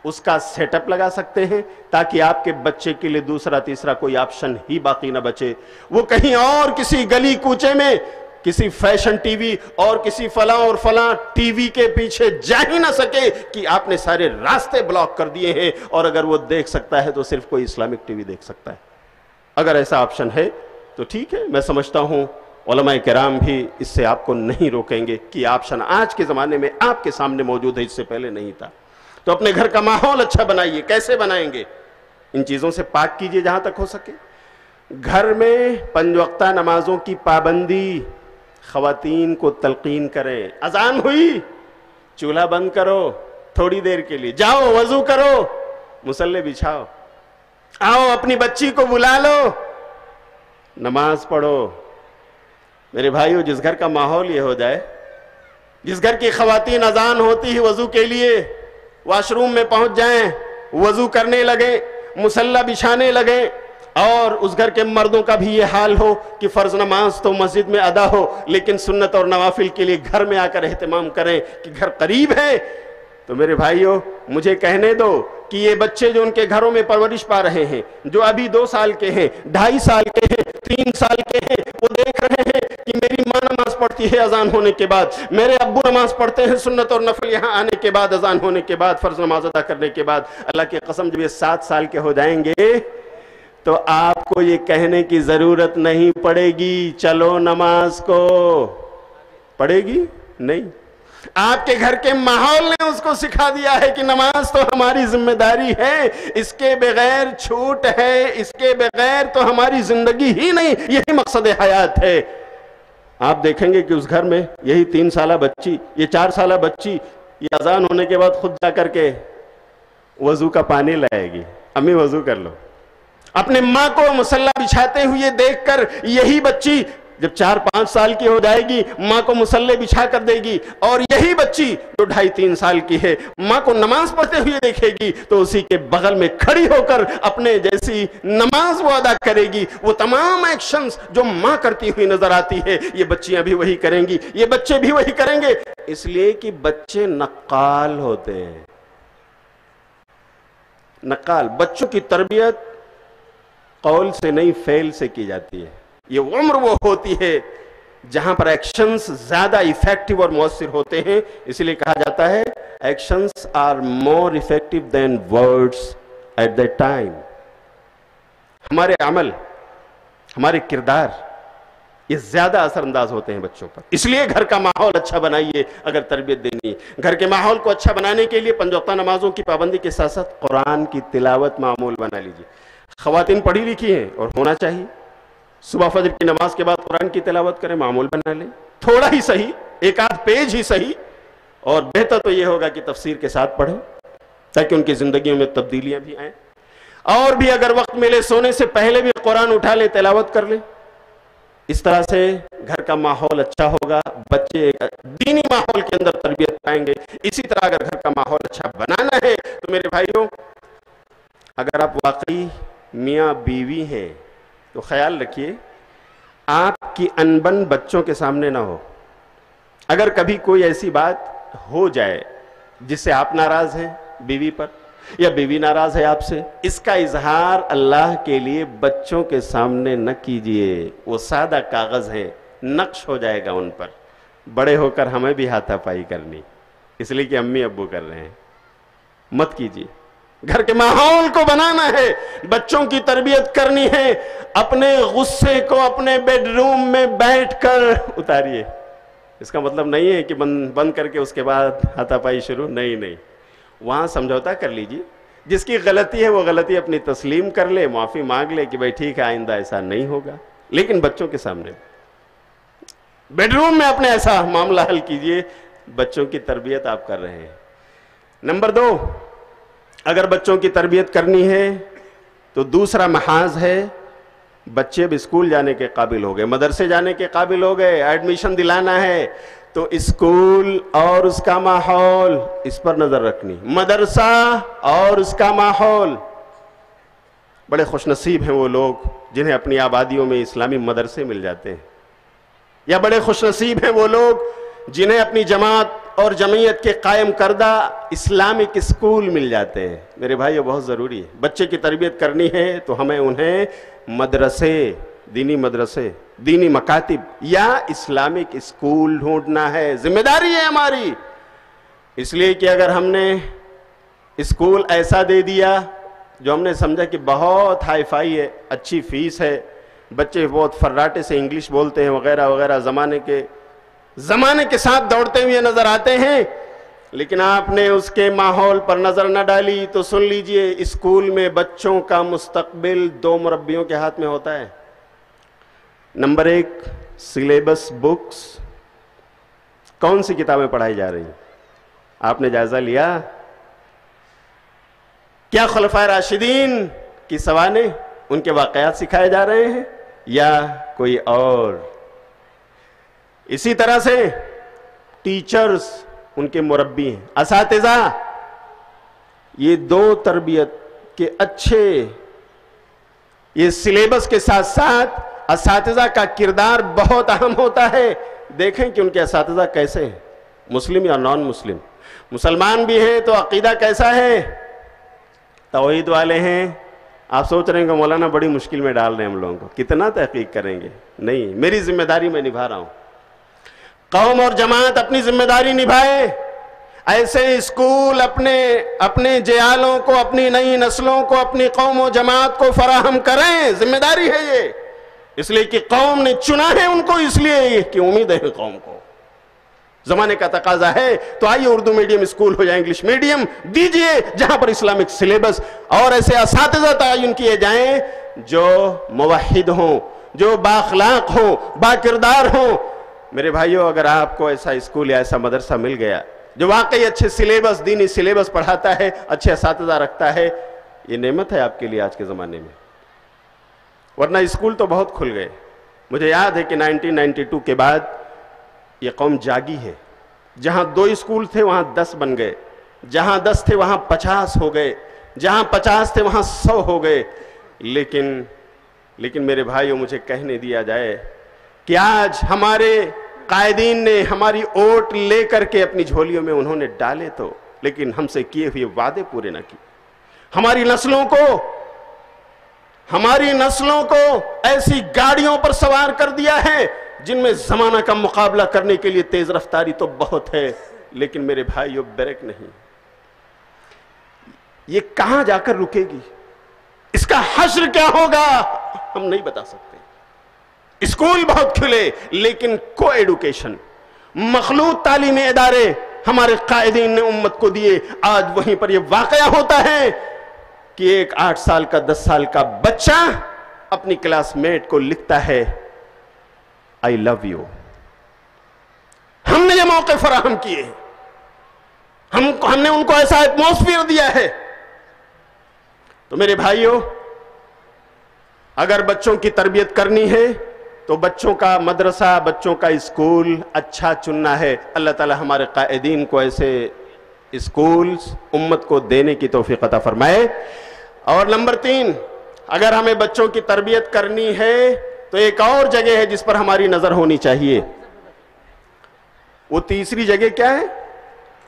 اس کا سیٹ اپ لگا سکتے ہیں تاکہ آپ کے بچے کے لیے دوسرا تیسرا کوئی آپشن ہی باقی نہ بچے. وہ کہیں اور کسی گلی کوچے میں کسی فیشن ٹی وی اور کسی فلاں اور فلاں ٹی وی کے پیچھے جا ہی نہ سکے کہ آپ نے سارے راستے بلاک کر دیے ہیں، اور اگر وہ دیکھ سکتا ہے تو صرف کوئی اسلامک ٹی وی دیکھ سکتا ہے. اگر ایسا آپشن ہے تو ٹھیک ہے، میں سمجھتا ہوں علماء کرام بھی اس سے آپ کو نہیں روکیں گے کہ آپشن آج کے زمانے میں آپ کے سامنے موجود ہے، اس سے پہلے نہیں تھا. تو اپنے گھر کا ماحول اچھا بنائیے. کیسے بنائیں گے؟ ان چیزوں سے پاک کیجئے جہاں تک ہو سکے. گھر میں 5 وقتہ نمازوں کی پابندی، خواتین کو تلقین کریں. اذان ہوئی، چولہا بند کرو، تھوڑی دیر کے لیے جاؤ وضو کرو، مصلے بچھاؤ، آؤ اپنی بچی کو بلا لو، نماز پڑھو. میرے بھائیو، جس گھر کا ماحول یہ ہو جائے، جس گھر کی خواتین اذان ہوتی ہی وضو کے لیے واش روم میں پہنچ جائیں، وضو کرنے لگیں، مصلی بچھانے لگیں، اور اس گھر کے مردوں کا بھی یہ حال ہو کہ فرض نماز تو مسجد میں ادا ہو لیکن سنت اور نوافل کے لیے گھر میں آ کر اہتمام کریں کہ گھر قریب ہے. تو میرے بھائیو، مجھے کہنے دو کہ یہ بچے جو ان کے گھروں میں پرورش پا رہے ہیں، جو ابھی 2 سال کے ہیں، 2.5 سال کے ہیں، 3 سال کے ہیں، وہ دیکھ رہے ہیں کہ میری ماں نماز پڑھتی ہے اذان ہونے کے بعد، میرے ابو نماز پڑھتے ہیں سنت اور نفل یہاں آنے کے بعد، اذان ہونے کے بعد، فرض نماز ادا کرنے کے بعد، اللہ کی قسم جب یہ 7 سال کے ہو جائیں گے تو آپ کو یہ کہنے کی ضرورت نہیں پڑے گی چلو نماز کو، پڑے گی نہیں۔ آپ کے گھر کے ماحول نے اس کو سکھا دیا ہے کہ نماز تو ہماری ذمہ داری ہے، اس کے بغیر چھوٹ ہے، اس کے بغیر تو ہماری زندگی ہی نہیں، یہی مقصد حیات ہے۔ آپ دیکھیں گے کہ اس گھر میں یہی 3 سالہ بچی، یہ 4 سالہ بچی، یہ اذان ہونے کے بعد خود جا کر کے وضو کا پانی لائے گی، امی وضو کر لو۔ اپنے ماں کو مصلی بچھاتے ہوئے دیکھ کر یہی بچی جب 4-5 سال کی ہو جائے گی ماں کو مصلی بچھا کر دے گی، اور یہی بچی جو 2.5-3 سال کی ہے ماں کو نماز پڑھتے ہوئے دیکھے گی تو اسی کے بغل میں کھڑی ہو کر اپنے جیسی نماز وہ ادا کرے گی۔ وہ تمام ایکشنز جو ماں کرتی ہوئی نظر آتی ہے یہ بچیاں بھی وہی کریں گی، یہ بچے بھی وہی کریں گے، اس لیے کہ بچے نقال ہوتے ہیں۔ نقال، بچوں کی تربیت قول سے نہیں فعل سے کی جاتی ہے۔ یہ عمر وہ ہوتی ہے جہاں پر ایکشنز زیادہ ایفیکٹو اور مؤثر ہوتے ہیں، اس لیے کہا جاتا ہے actions are more effective than words at that time. ہمارے عمل، ہمارے کردار یہ زیادہ اثر انداز ہوتے ہیں بچوں پر، اس لیے گھر کا ماحول اچھا بنائیے اگر تربیت دینی ہے۔ گھر کے ماحول کو اچھا بنانے کے لیے 5 وقتہ نمازوں کی پابندی کے ساتھ ساتھ قرآن کی تلاوت معمول بنا لیجیے۔ خواتین پڑھی لکھی ہیں اور ہونا چاہیے، صبح فجر کی نماز کے بعد قرآن کی تلاوت کریں، معمول بنا لیں، تھوڑا ہی صحیح، 1-8 پیج ہی صحیح، اور بہتر تو یہ ہوگا کہ تفسیر کے ساتھ پڑھیں تاکہ ان کی زندگیوں میں تبدیلیاں بھی آئیں۔ اور بھی اگر وقت ملے سونے سے پہلے بھی قرآن اٹھا لیں، تلاوت کر لیں، اس طرح سے گھر کا ماحول اچھا ہوگا، بچے دینی ماحول کے اندر تربیت پائیں گے۔ اسی طرح اگر گھر کا ماحول اچھا بنانا ہے تو میرے بھائیوں، اگر آپ واقعی میاں بیوی ہیں تو خیال رکھیے آپ کی انبن بچوں کے سامنے نہ ہو۔ اگر کبھی کوئی ایسی بات ہو جائے جس سے آپ ناراض ہیں بیوی پر، یا بیوی ناراض ہے آپ سے، اس کا اظہار اللہ کے لیے بچوں کے سامنے نہ کیجئے، وہ سادہ کاغذ ہیں، نقش ہو جائے گا ان پر، بڑے ہو کر ہمیں بھی ہاتھا پائی کرنی، اس لیے کہ امی ابو کر رہے ہیں، مت کیجئے۔ گھر کے ماحول کو بنانا ہے، بچوں کی تربیت کرنی ہے، اپنے غصے کو اپنے بیڈ روم میں بیٹھ کر اتاریے۔ اس کا مطلب نہیں ہے کہ بند کر کے اس کے بعد ہاتھا پائی شروع، نہیں، وہاں سمجھوتا کر لیجیے، جس کی غلطی ہے وہ غلطی اپنی تسلیم کر لے، معافی مانگ لے کہ بھائی ٹھیک ہے آئندہ ایسا نہیں ہوگا، لیکن بچوں کے سامنے بیڈ روم میں اپنے ایسا معاملہ حل کیجئے، بچوں کی تربیت آپ کر رہے ہیں۔ نمبر 2، اگر بچوں کی تربیت کرنی ہے تو دوسرا محاذ ہے، بچے اب اسکول جانے کے قابل ہو گئے، مدرسے جانے کے قابل ہو گئے، ایڈمیشن دلانا ہے تو اسکول اور اس کا ماحول، اس پر نظر رکھنی، مدرسہ اور اس کا ماحول۔ بڑے خوش نصیب ہیں وہ لوگ جنہیں اپنی آبادیوں میں اسلامی مدرسے مل جاتے ہیں، یا بڑے خوش نصیب ہیں وہ لوگ جنہیں اپنی جماعت اور جمعیت کے قائم کردہ اسلامک اسکول مل جاتے ہیں۔ میرے بھائی یہ بہت ضروری ہے، بچے کی تربیت کرنی ہے تو ہمیں انہیں مدرسے، دینی مکاتب یا اسلامک اسکول ڈھونڈنا ہے، ذمہ داری ہے ہماری۔ اس لیے کہ اگر ہم نے اسکول ایسا دے دیا جو ہم نے سمجھا کہ بہت ہائی فائی ہے، اچھی فیس ہے، بچے بہت فراٹے سے انگلش بولتے ہیں وغیرہ وغیرہ، زمانے کے ساتھ دوڑتے ہوئے نظر آتے ہیں، لیکن آپ نے اس کے ماحول پر نظر نہ ڈالی تو سن لیجئے، اسکول میں بچوں کا مستقبل 2 مربیوں کے ہاتھ میں ہوتا ہے۔ نمبر 1، سلیبس بکس، کون سی کتابیں پڑھائی جا رہی ہیں، آپ نے جائزہ لیا؟ کیا خلفائے راشدین کی سوانح، ان کے واقعات سکھائے جا رہے ہیں یا کوئی اور؟ اسی طرح سے ٹیچرز، ان کے مربی ہیں، اساتذہ، یہ 2 تربیت کے اچھے، یہ سلیبس کے ساتھ ساتھ اساتذہ کا کردار بہت اہم ہوتا ہے۔ دیکھیں کہ ان کے اساتذہ کیسے ہیں، مسلم یا نان مسلم، مسلمان بھی ہیں تو عقیدہ کیسا ہے، توحید والے ہیں، آپ سوچ رہے ہیں کہ مولانا بڑی مشکل میں ڈال رہے ہیں ہم لوگوں کو، کتنا تحقیق کریں گے؟ نہیں، میری ذمہ داری میں نبھا رہا ہوں۔ قوم اور جماعت اپنی ذمہ داری نبھائے، ایسے اسکول اپنے جیالوں کو، اپنی نئی نسلوں کو، اپنی قوم و جماعت کو فراہم کریں، ذمہ داری ہے یہ، اس لیے کہ قوم نے چنا ہے ان کو، اس لیے کہ امید ہے قوم کو، زمانے کا تقاضا ہے۔ تو آئیے اردو میڈیم اسکول ہو یا انگلش میڈیم دیجئے، جہاں پر اسلامک سلیبس اور ایسے اساتذہ تعین کیے جائیں جو موحد ہوں، جو بااخلاق ہوں، با کردار ہوں۔ میرے بھائیو، اگر آپ کو ایسا اسکول یا ایسا مدرسہ مل گیا جو واقعی اچھے سلیبس، دینی سلیبس پڑھاتا ہے، اچھے اساتذہ رکھتا ہے، یہ نعمت ہے آپ کے لیے آج کے زمانے میں۔ ورنہ اسکول تو بہت کھل گئے۔ مجھے یاد ہے کہ 1992 کے بعد یہ قوم جاگی ہے، جہاں 2 اسکول تھے وہاں 10 بن گئے، جہاں 10 تھے وہاں 50 ہو گئے، جہاں 50 تھے وہاں 100 ہو گئے۔ لیکن میرے بھائیوں، مجھے کہنے دیا جائے کہ آج ہمارے قائدین نے ہماری اوٹ لے کر کے اپنی جھولیوں میں انہوں نے ڈالے تو، لیکن ہم سے کیے ہوئے وعدے پورے نہ کیے۔ ہماری نسلوں کو ایسی گاڑیوں پر سوار کر دیا ہے جن میں زمانہ کا مقابلہ کرنے کے لیے تیز رفتاری تو بہت ہے، لیکن میرے بھائیوں بریک نہیں۔ یہ کہاں جا کر رکے گی؟ اس کا حشر کیا ہوگا ہم نہیں بتا سکتے۔ اسکول بہت کھلے، لیکن کو ایڈوکیشن، مخلوط تعلیمی ادارے ہمارے قائدین نے امت کو دیے۔ آج وہیں پر یہ واقعہ ہوتا ہے کہ ایک 8 سال کا 10 سال کا بچہ اپنی کلاس میٹ کو لکھتا ہے I love you۔ ہم نے یہ موقع فراہم کیے، ہم نے ان کو ایسا ایٹماسفیئر دیا ہے۔ تو میرے بھائیوں، اگر بچوں کی تربیت کرنی ہے تو بچوں کا مدرسہ، بچوں کا اسکول اچھا چننا ہے۔ اللہ تعالی ہمارے قائدین کو ایسے اسکولز امت کو دینے کی توفیق عطا فرمائے۔ اور نمبر 3، اگر ہمیں بچوں کی تربیت کرنی ہے تو ایک اور جگہ ہے جس پر ہماری نظر ہونی چاہیے۔ وہ تیسری جگہ کیا ہے؟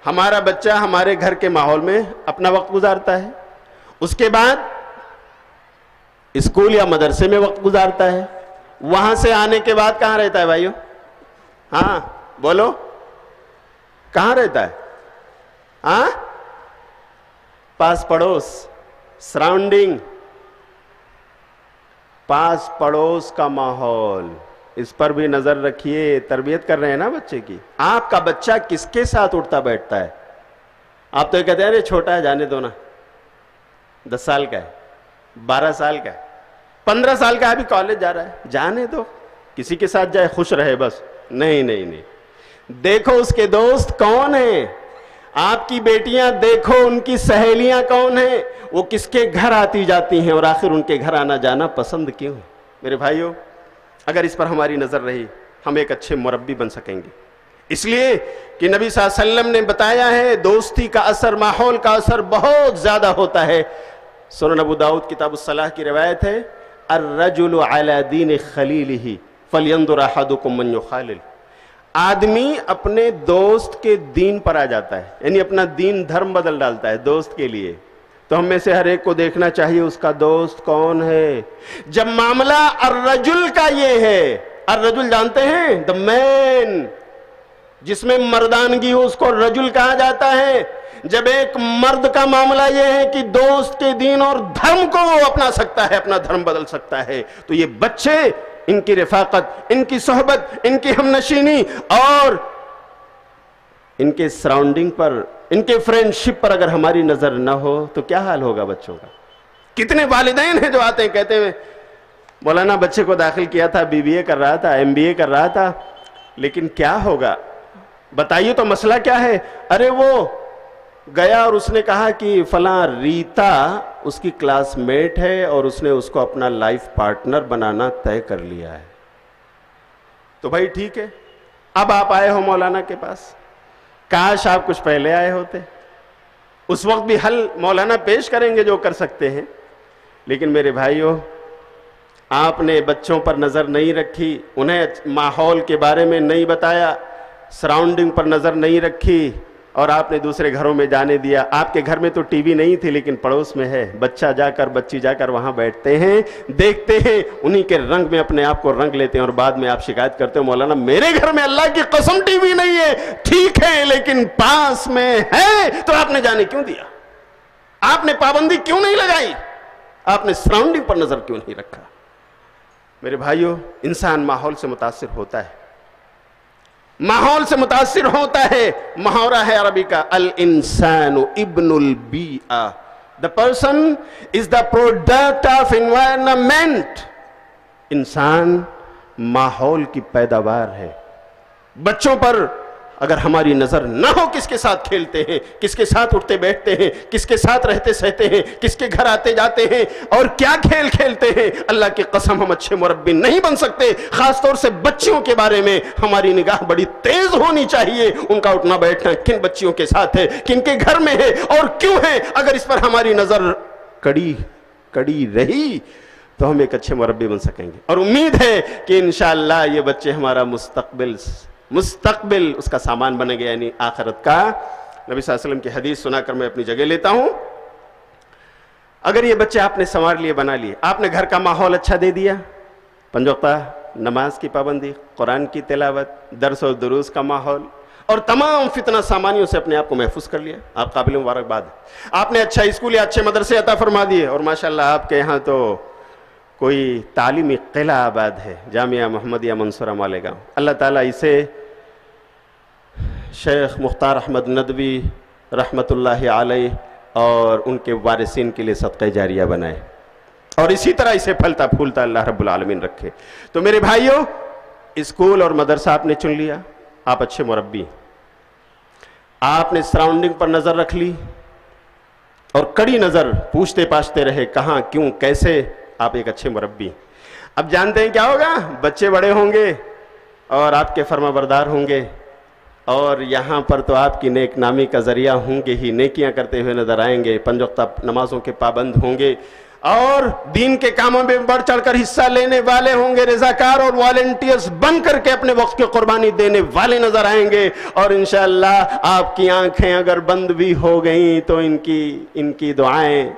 ہمارا بچہ ہمارے گھر کے ماحول میں اپنا وقت گزارتا ہے، اس کے بعد اسکول یا مدرسے میں وقت گزارتا ہے، وہاں سے آنے کے بعد کہاں رہتا ہے بھائیو؟ ہاں بولو، کہاں رہتا ہے؟ ہاں، پاس پڑوس، سراؤنڈنگ، پاس پڑوس کا ماحول، اس پر بھی نظر رکھیے۔ تربیت کر رہے ہیں نا بچے کی؟ آپ کا بچہ کس کے ساتھ اٹھتا بیٹھتا ہے؟ آپ تو یہ کہتے ہیں ارے چھوٹا ہے جانے دو نا، 10 سال کا ہے، 12 سال کا ہے، 15 سال کا ہے، ابھی کالج جا رہا ہے، جانے دو، کسی کے ساتھ جائے خوش رہے بس۔ نہیں، دیکھو اس کے دوست کون ہیں، آپ کی بیٹیاں دیکھو ان کی سہیلیاں کون ہیں، وہ کس کے گھر آتی جاتی ہیں، اور آخر ان کے گھر آنا جانا پسند کیوں ہے؟ میرے بھائیوں، اگر اس پر ہماری نظر رہی ہم ایک اچھے مربی بن سکیں گے۔ اس لیے کہ نبی صلی اللہ علیہ وسلم نے بتایا ہے دوستی کا اثر، ماحول کا اثر بہت زیادہ ہوتا ہے۔ سنن ابو داؤد کتاب الصلاح کی روایت ہے، الرجل علی دین خلیلہ فلینظر احدکم من یخالل۔ آدمی اپنے دوست کے دین پر آ جاتا ہے، یعنی اپنا دین دھرم بدل ڈالتا ہے دوست کے لیے۔ تو ہم میں سے ہر ایک کو دیکھنا چاہیے اس کا دوست کون ہے۔ جب معاملہ الرجل کا یہ ہے، الرجل جانتے ہیں the man، جس میں مردانگی ہو اس کو رجل کہا جاتا ہے۔ جب ایک مرد کا معاملہ یہ ہے کہ دوست کے دین اور دھرم کو وہ اپنا سکتا ہے، اپنا دھرم بدل سکتا ہے، تو یہ بچے، ان کی رفاقت، ان کی صحبت، ان کی ہم نشینی اور ان کے سراؤنڈنگ پر، ان کے فرینڈشپ پر اگر ہماری نظر نہ ہو تو کیا حال ہوگا بچوں کا؟ کتنے والدین ہیں جو آتے ہیں کہتے ہیں مولانا بچے کو داخل کیا تھا، BBA کر رہا تھا، MBA کر رہا تھا، لیکن کیا ہوگا بتائیے تو مسئلہ کیا ہے؟ ارے وہ گیا اور اس نے کہا کہ فلاں ریتا اس کی کلاس میٹ ہے اور اس نے اس کو اپنا لائف پارٹنر بنانا طے کر لیا ہے۔ تو بھائی ٹھیک ہے، اب آپ آئے ہو مولانا کے پاس، کاش آپ کچھ پہلے آئے ہوتے، اس وقت بھی حل مولانا پیش کریں گے جو کر سکتے ہیں۔ لیکن میرے بھائیوں، آپ نے بچوں پر نظر نہیں رکھی، انہیں ماحول کے بارے میں نہیں بتایا، سراؤنڈنگ پر نظر نہیں رکھی، اور آپ نے دوسرے گھروں میں جانے دیا. آپ کے گھر میں تو ٹی وی نہیں تھی لیکن پڑوس میں ہے. بچی جا کر وہاں بیٹھتے ہیں, دیکھتے ہیں, انہی کے رنگ میں اپنے آپ کو رنگ لیتے ہیں, اور بعد میں آپ شکایت کرتے ہو مولانا میرے گھر میں اللہ کی قسم ٹی وی نہیں ہے. ٹھیک ہے لیکن پاس میں ہے تو آپ نے جانے کیوں دیا؟ آپ نے پابندی کیوں نہیں لگائی؟ آپ نے سراؤنڈنگ پر نظر کیوں نہیں رکھا؟ میرے بھائیو, انسان ماحول سے متاثر ہوتا ہے, ماحول سے متاثر ہوتا ہے. محاورہ ہے عربی کا, الانسان ابن البیئہ, the person is the product of environment. انسان ماحول کی پیداوار ہے. بچوں پر اگر ہماری نظر نہ ہو, کس کے ساتھ کھیلتے ہیں, کس کے ساتھ اٹھتے بیٹھتے ہیں, کس کے ساتھ رہتے سہتے ہیں, کس کے گھر آتے جاتے ہیں, اور کیا کھیل کھیلتے ہیں, اللہ کی قسم ہم اچھے مربی نہیں بن سکتے. خاص طور سے بچیوں کے بارے میں ہماری نگاہ بڑی تیز ہونی چاہیے. ان کا اٹھنا بیٹھنا کن بچیوں کے ساتھ ہے, کن کے گھر میں ہے اور کیوں ہے. اگر اس پر ہماری نظر کڑی رہی تو ہم ایک اچھے مربی بن سکیں گے. اور امید ہے کہ انشاءاللہ یہ بچے ہمارا مستقبل اس کا سامان بنے گا, یعنی آخرت کا. نبی صلی اللہ علیہ وسلم کی حدیث سنا کر میں اپنی جگہ لیتا ہوں. اگر یہ بچے آپ نے سنوار لیے, بنا لیے, آپ نے گھر کا ماحول اچھا دے دیا, 5 وقتہ نماز کی پابندی, قرآن کی تلاوت, درس و دروس کا ماحول, اور تمام فتنہ سامانیوں سے اپنے آپ کو محفوظ کر لیا, آپ قابل مبارکباد. آپ نے اچھا اسکول یا اچھے مدرسے عطا فرما دیے, اور ماشاءاللہ آپ کے یہاں تو کوئی تعلیمی قلعہ آباد ہے, جامعہ محمدیہ منصورہ مالیگاؤں. اللہ تعالیٰ اسے شیخ مختار احمد ندوی رحمت اللہ علیہ اور ان کے وارثین کے لیے صدقہ جاریہ بنائے, اور اسی طرح اسے پھلتا پھولتا اللہ رب العالمین رکھے. تو میرے بھائیوں, اسکول اور مدرسہ آپ نے چن لیا, آپ اچھے مربی. آپ نے سراؤنڈنگ پر نظر رکھ لی, اور کڑی نظر, پوچھتے پاچھتے رہے کہاں, کیوں, کیسے, آپ ایک اچھے مربی. اب جانتے ہیں کیا ہوگا؟ بچے بڑے ہوں گے اور آپ کے فرما بردار ہوں گے, اور یہاں پر تو آپ کی نیک نامی کا ذریعہ ہوں گے ہی, نیکیاں کرتے ہوئے نظر آئیں گے, 5 وقتہ نمازوں کے پابند ہوں گے, اور دین کے کاموں میں بڑھ چڑھ کر حصہ لینے والے ہوں گے, رضاکار اور والنٹیئرز بن کر کے اپنے وقت کی قربانی دینے والے نظر آئیں گے. اور انشاءاللہ آپ کی آنکھیں اگر بند بھی ہو گئیں تو ان کی دعائیں,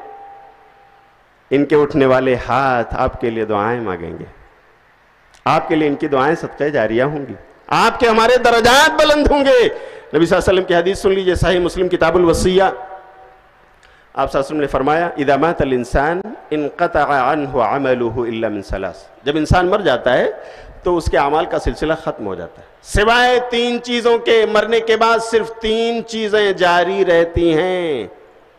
ان کے اٹھنے والے ہاتھ آپ کے لیے دعائیں مانگیں گے, آپ کے لیے ان کی دعائیں صدقہ جاریہ ہوں گی, آپ کے ہمارے درجات بلند ہوں گے. نبی صلی اللہ علیہ وسلم کی حدیث سن لیجئے, صحیح مسلم کتاب الوصیہ. آپ صلی اللہ علیہ وسلم نے فرمایا, اذا مات الانسان انقطع عنہ عمله الا من 3. جب انسان مر جاتا ہے تو اس کے اعمال کا سلسلہ ختم ہو جاتا ہے, سوائے 3 چیزوں کے. مرنے کے بعد صرف 3 چیزیں جاری رہتی ہیں,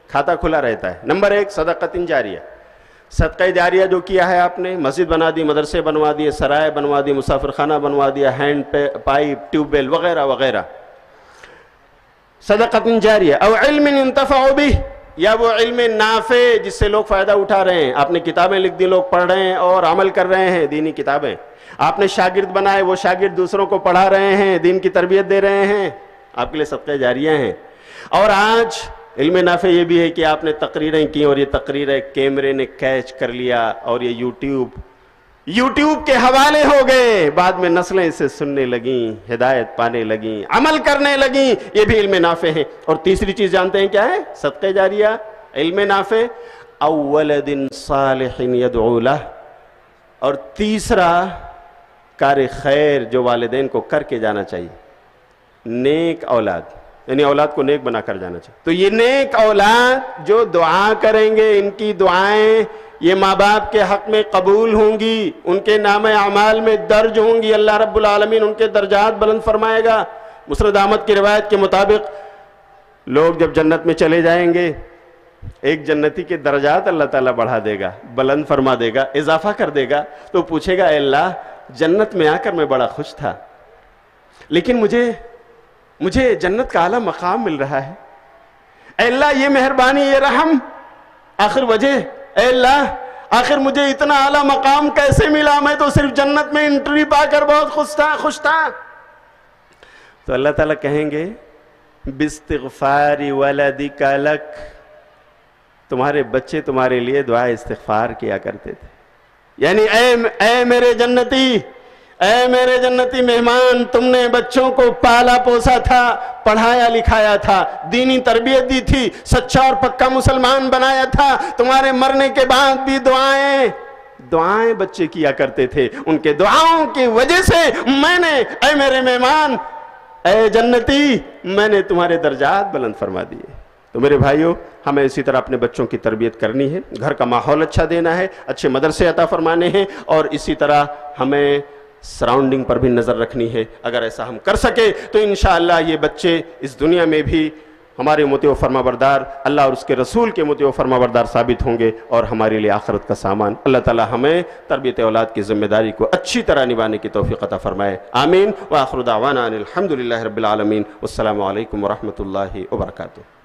کھاتا کھلا رہتا ہے. نمبر 1, صدقۃ جاریہ, صدقہ جاریہ جو کیا ہے آپ نے, مسجد بنا دی, مدرسے بنوا دیے, سرائے بنوا دی, مسافر خانہ بنوا دیا, ہینڈ پائپ, ٹیوب ویل وغیرہ وغیرہ. صدقۃ جاریہ. او علم ينتفع به, یا وہ علم نافع جس سے لوگ فائدہ اٹھا رہے ہیں. آپ نے کتابیں لکھ دی, لوگ پڑھ رہے ہیں اور عمل کر رہے ہیں, دینی کتابیں. آپ نے شاگرد بنائے, وہ شاگرد دوسروں کو پڑھا رہے ہیں, دین کی تربیت دے رہے ہیں, آپ کے لیے صدقہ جاریہ ہیں. اور آج علم نافع یہ بھی ہے کہ آپ نے تقریریں کی, اور یہ تقریریں کیمرے نے کیچ کر لیا, اور یہ یوٹیوب کے حوالے ہو گئے. بعد میں نسلیں اسے سننے لگیں, ہدایت پانے لگیں, عمل کرنے لگیں. یہ بھی علم نافع ہے. اور تیسری چیز جانتے ہیں کیا ہے صدقہ جاریہ, علم نافع؟ او ولد صالح يدعو له. اور تیسرا کار خیر جو والدین کو کر کے جانا چاہیے, نیک اولاد, یعنی اولاد کو نیک بنا کر جانا چاہیے. تو یہ نیک اولاد جو دعا کریں گے, ان کی دعائیں یہ ماں باپ کے حق میں قبول ہوں گی, ان کے نام اعمال میں درج ہوں گی. اللہ رب العالمین ان کے درجات بلند فرمائے گا. مسند احمد کی روایت کے مطابق لوگ جب جنت میں چلے جائیں گے, ایک جنتی کے درجات اللہ تعالیٰ بڑھا دے گا, بلند فرما دے گا, اضافہ کر دے گا. تو پوچھے گا, اے اللہ جنت میں آ کر میں بڑا خوش تھا, لیکن مجھے جنت کا اعلیٰ مقام مل رہا ہے. اے اللہ یہ مہربانی, یہ رحم, آخر وجہ, اے اللہ آخر مجھے اتنا اعلیٰ مقام کیسے ملا, میں تو صرف جنت میں انٹری پا کر بہت خوش تھا. تو اللہ تعالیٰ کہیں گے, باستغفار ولدک لک, تمہارے بچے تمہارے لیے دعا استغفار کیا کرتے تھے. یعنی اے میرے جنتی, اے میرے جنتی مہمان، تم نے بچوں کو پالا پوسا تھا، پڑھایا لکھایا تھا، دینی تربیت دی تھی، سچا اور پکا مسلمان بنایا تھا، تمہارے مرنے کے بعد بھی دعائیں بچے کیا کرتے تھے، ان کے دعاؤں کی وجہ سے میں نے، اے میرے مہمان، اے جنتی، میں نے تمہارے درجات بلند فرما دیے۔ تو میرے بھائیوں، ہمیں اسی طرح اپنے بچوں کی تربیت کرنی ہے، گھر کا ماحول اچھا دینا ہے، اچھے مدرسے عطا فرمانے ہیں، اور اسی طرح ہمیں سراؤنڈنگ پر بھی نظر رکھنی ہے۔ اگر ایسا ہم کر سکے تو انشاءاللہ یہ بچے اس دنیا میں بھی ہمارے مطیع و فرما بردار، اللہ اور اس کے رسول کے مطیع و فرما بردار ثابت ہوں گے، اور ہمارے لیے آخرت کا سامان۔ اللہ تعالی ہمیں تربیت اولاد کی ذمہ داری کو اچھی طرح نبھانے کی توفیق عطا فرمائے، آمین۔ وآخر دعوانا ان الحمدللہ رب العالمین، والسلام علیکم ورحمۃ اللہ وبرکاتہ۔